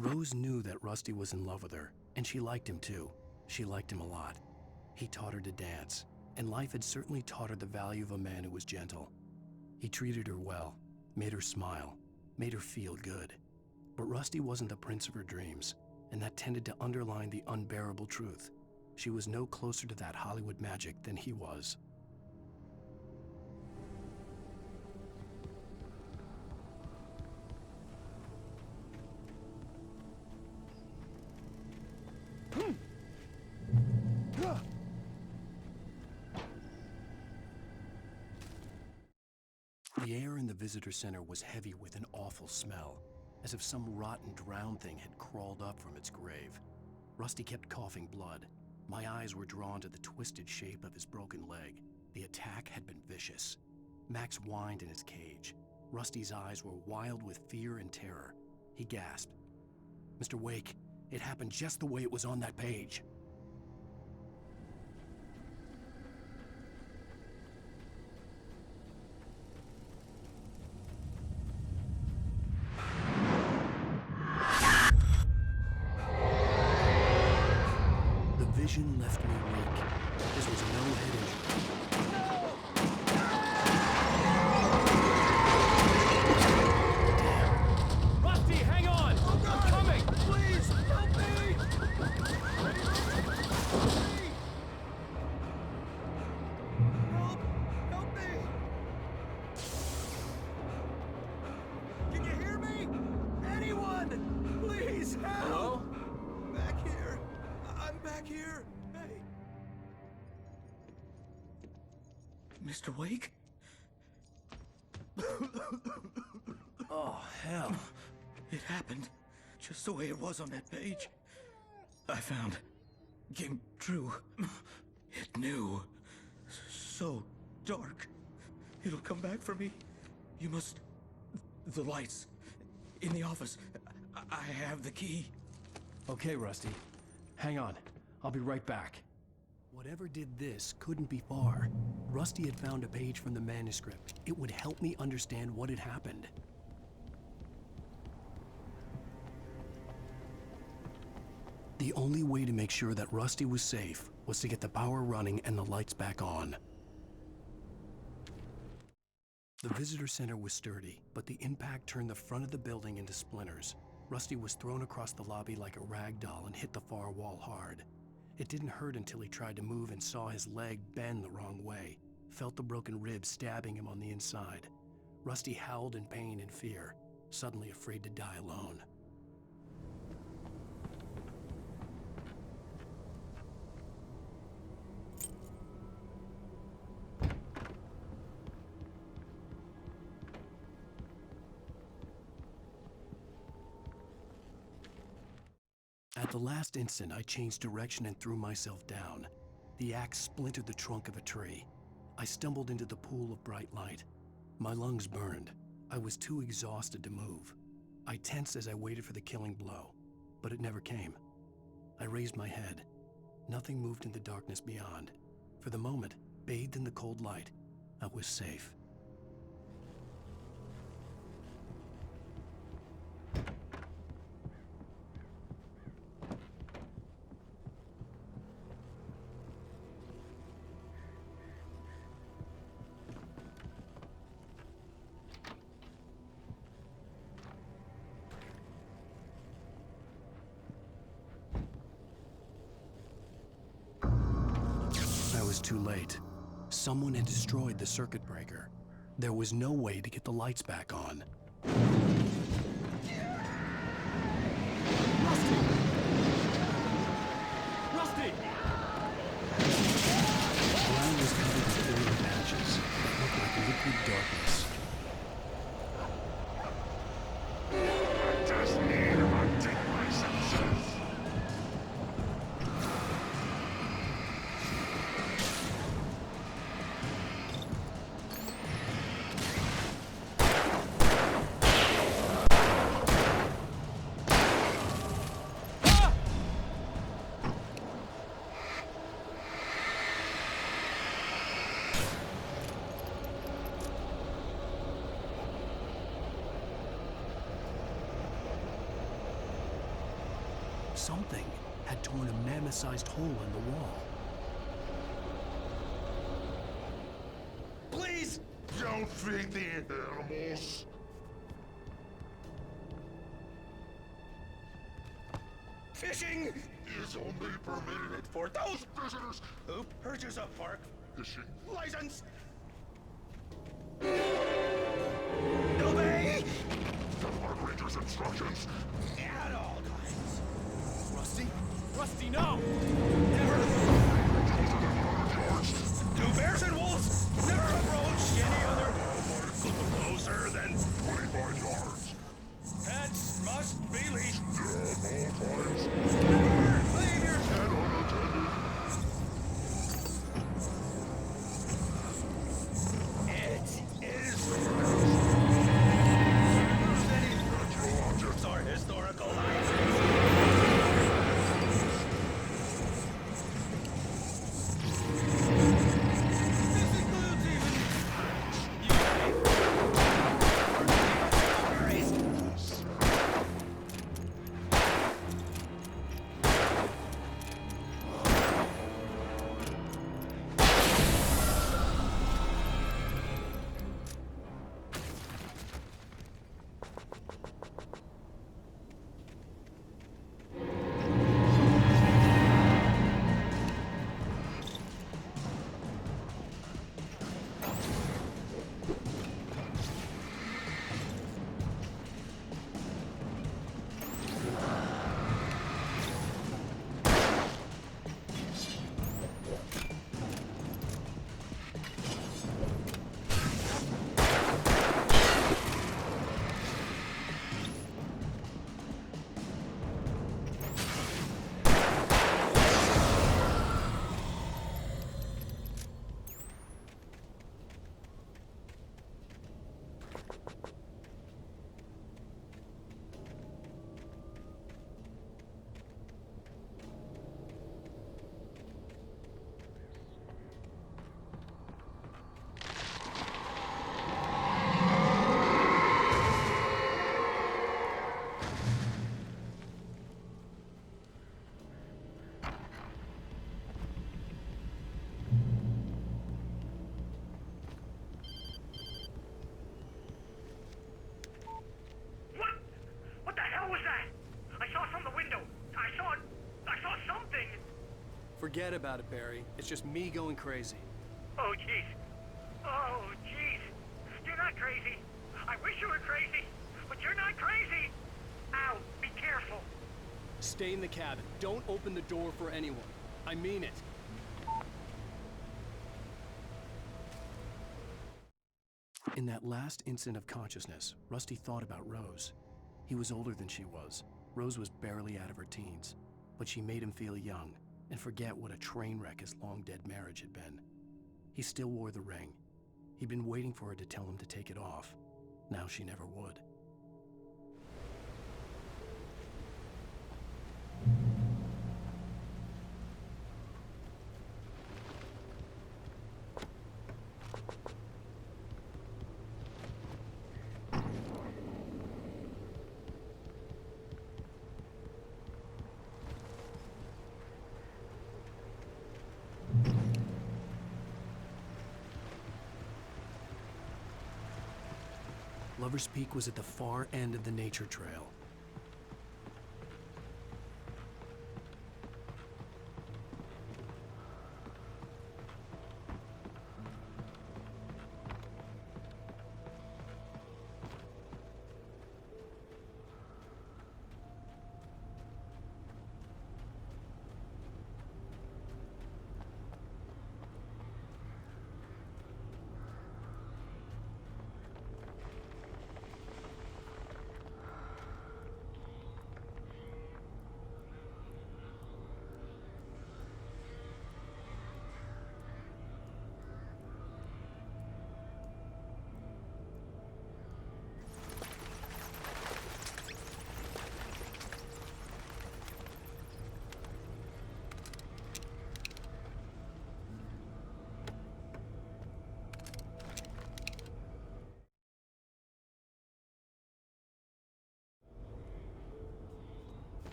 Rose knew that Rusty was in love with her, and she liked him too. She liked him a lot. He taught her to dance, and life had certainly taught her the value of a man who was gentle. He treated her well, made her smile, made her feel good. But Rusty wasn't the prince of her dreams, and that tended to underline the unbearable truth. She was no closer to that Hollywood magic than he was. The air in the visitor center was heavy with an awful smell, as if some rotten drowned thing had crawled up from its grave. Rusty kept coughing blood. My eyes were drawn to the twisted shape of his broken leg. The attack had been vicious. Max whined in his cage. Rusty's eyes were wild with fear and terror. He gasped. "Mr. Wake, it happened just the way it was on that page." Vision left me weak. This was no head injury. Damn. Rusty, hang on! Oh God! I'm coming! Please, help me! Help me! Can you hear me? Anyone! Please, help! Hello? Back here. I'm back here. Hey. Mr. Wake? Oh, hell. It happened just the way it was on that page. I found. Came true. It knew. So dark. It'll come back for me. You must. The lights. In the office. I have the key. Okay, Rusty. Hang on. I'll be right back. Whatever did this couldn't be far. Rusty had found a page from the manuscript. It would help me understand what had happened. The only way to make sure that Rusty was safe was to get the power running and the lights back on. The visitor center was sturdy, but the impact turned the front of the building into splinters. Rusty was thrown across the lobby like a rag doll and hit the far wall hard. It didn't hurt until he tried to move and saw his leg bend the wrong way, felt the broken rib stabbing him on the inside. Rusty howled in pain and fear, suddenly afraid to die alone. At the last instant, I changed direction and threw myself down. The axe splintered the trunk of a tree. I stumbled into the pool of bright light. My lungs burned. I was too exhausted to move. I tensed as I waited for the killing blow, but it never came. I raised my head. Nothing moved in the darkness beyond. For the moment, bathed in the cold light, I was safe. I was too late. Someone had destroyed the circuit breaker. There was no way to get the lights back on. Rusty! Rusty! The ground was covered with oily patches that looked like liquid darkness. I just need to take my senses. Something had torn a mammoth-sized hole in the wall. Please! Don't feed the animals. Fishing Is only permitted for those visitors. who purchase a park Fishing. license. Obey The park ranger's instructions. at all times. Rusty? Rusty, no! Never. 100 yards. Do bears and wolves never approach any other closer than 25 yards. pets must be leashed. All times. Never leave your And unattended. It is any Natural objects. or historical license. This includes even What the hell was that? I saw from the window. I saw something. Forget about it, Barry. It's just me going crazy. Oh, jeez. Oh, jeez. You're not crazy. I wish you were crazy, but you're not crazy. Ow, be careful. Stay in the cabin. Don't open the door for anyone. I mean it. In that last instant of consciousness, Rusty thought about Rose. He was older than she was. Rose was barely out of her teens, but she made him feel young and forget what a train wreck his long-dead marriage had been. He still wore the ring. He'd been waiting for her to tell him to take it off. Now she never would. Lover's Peak was at the far end of the nature trail.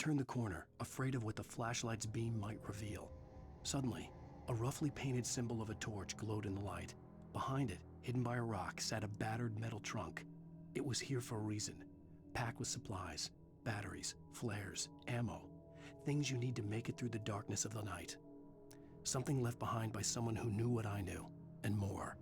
turned the corner, afraid of what the flashlight's beam might reveal. Suddenly, a roughly painted symbol of a torch glowed in the light. Behind it, hidden by a rock, sat a battered metal trunk. It was here for a reason, packed with supplies, batteries, flares, ammo, things you need to make it through the darkness of the night. Something left behind by someone who knew what I knew, and more.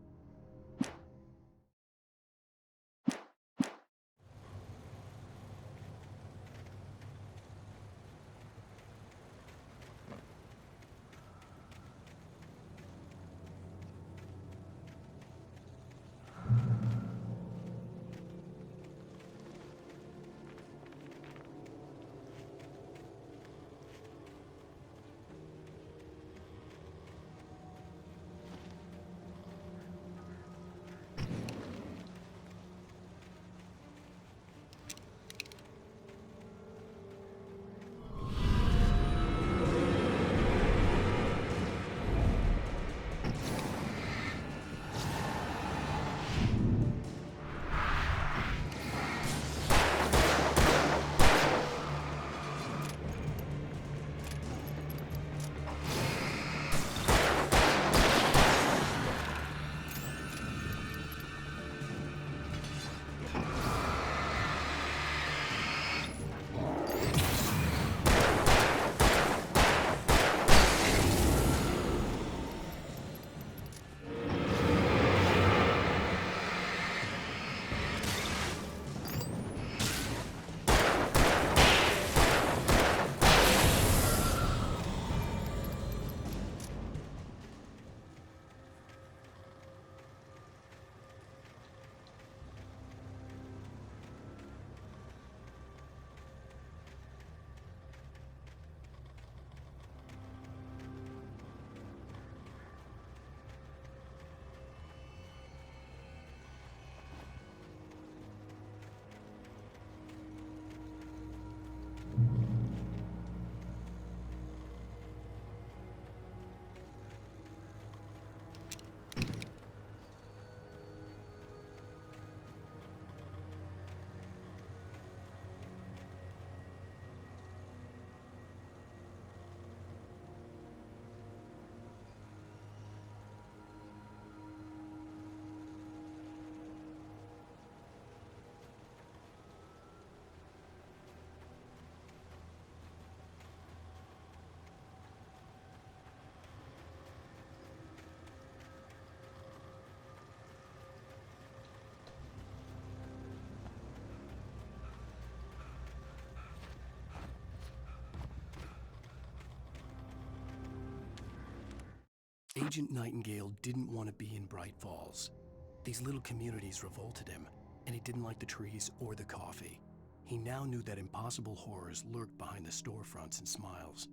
Agent Nightingale didn't want to be in Bright Falls. These little communities revolted him, and he didn't like the trees or the coffee. He now knew that impossible horrors lurked behind the storefronts and smiles.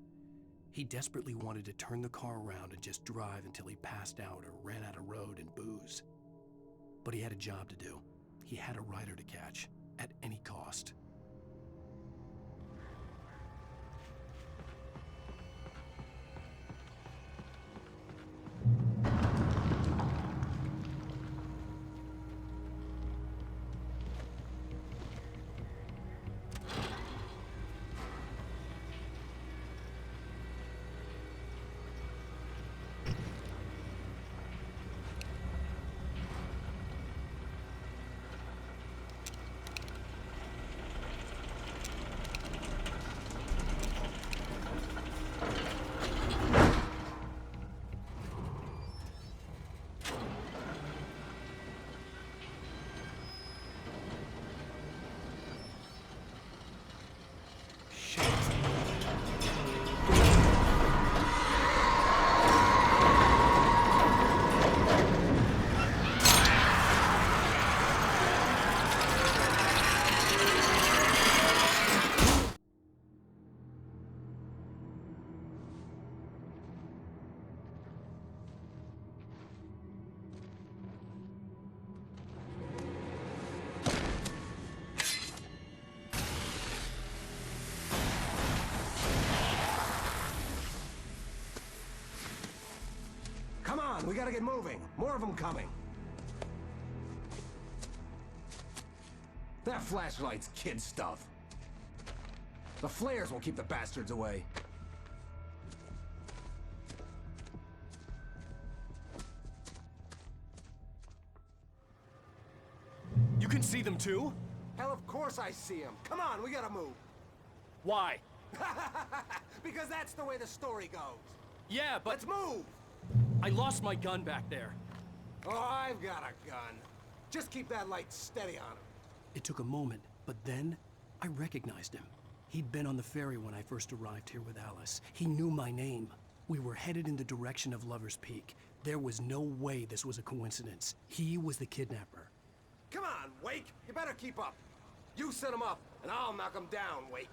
He desperately wanted to turn the car around and just drive until he passed out or ran out of road and booze. But he had a job to do. He had a rider to catch, at any cost. Come on, we gotta get moving. More of them coming. That flashlight's kid stuff. The flares will keep the bastards away. You can see them too? Hell, of course I see him. Come on, we gotta move. Why? Because that's the way the story goes. Yeah, but Let's move! I lost my gun back there. Oh, I've got a gun. Just keep that light steady on him. It took a moment, but then I recognized him. He'd been on the ferry when I first arrived here with Alice. He knew my name. We were headed in the direction of Lover's Peak. There was no way this was a coincidence. He was the kidnapper. Come on, Wake. You better keep up. You set him up, and I'll knock him down, Wake.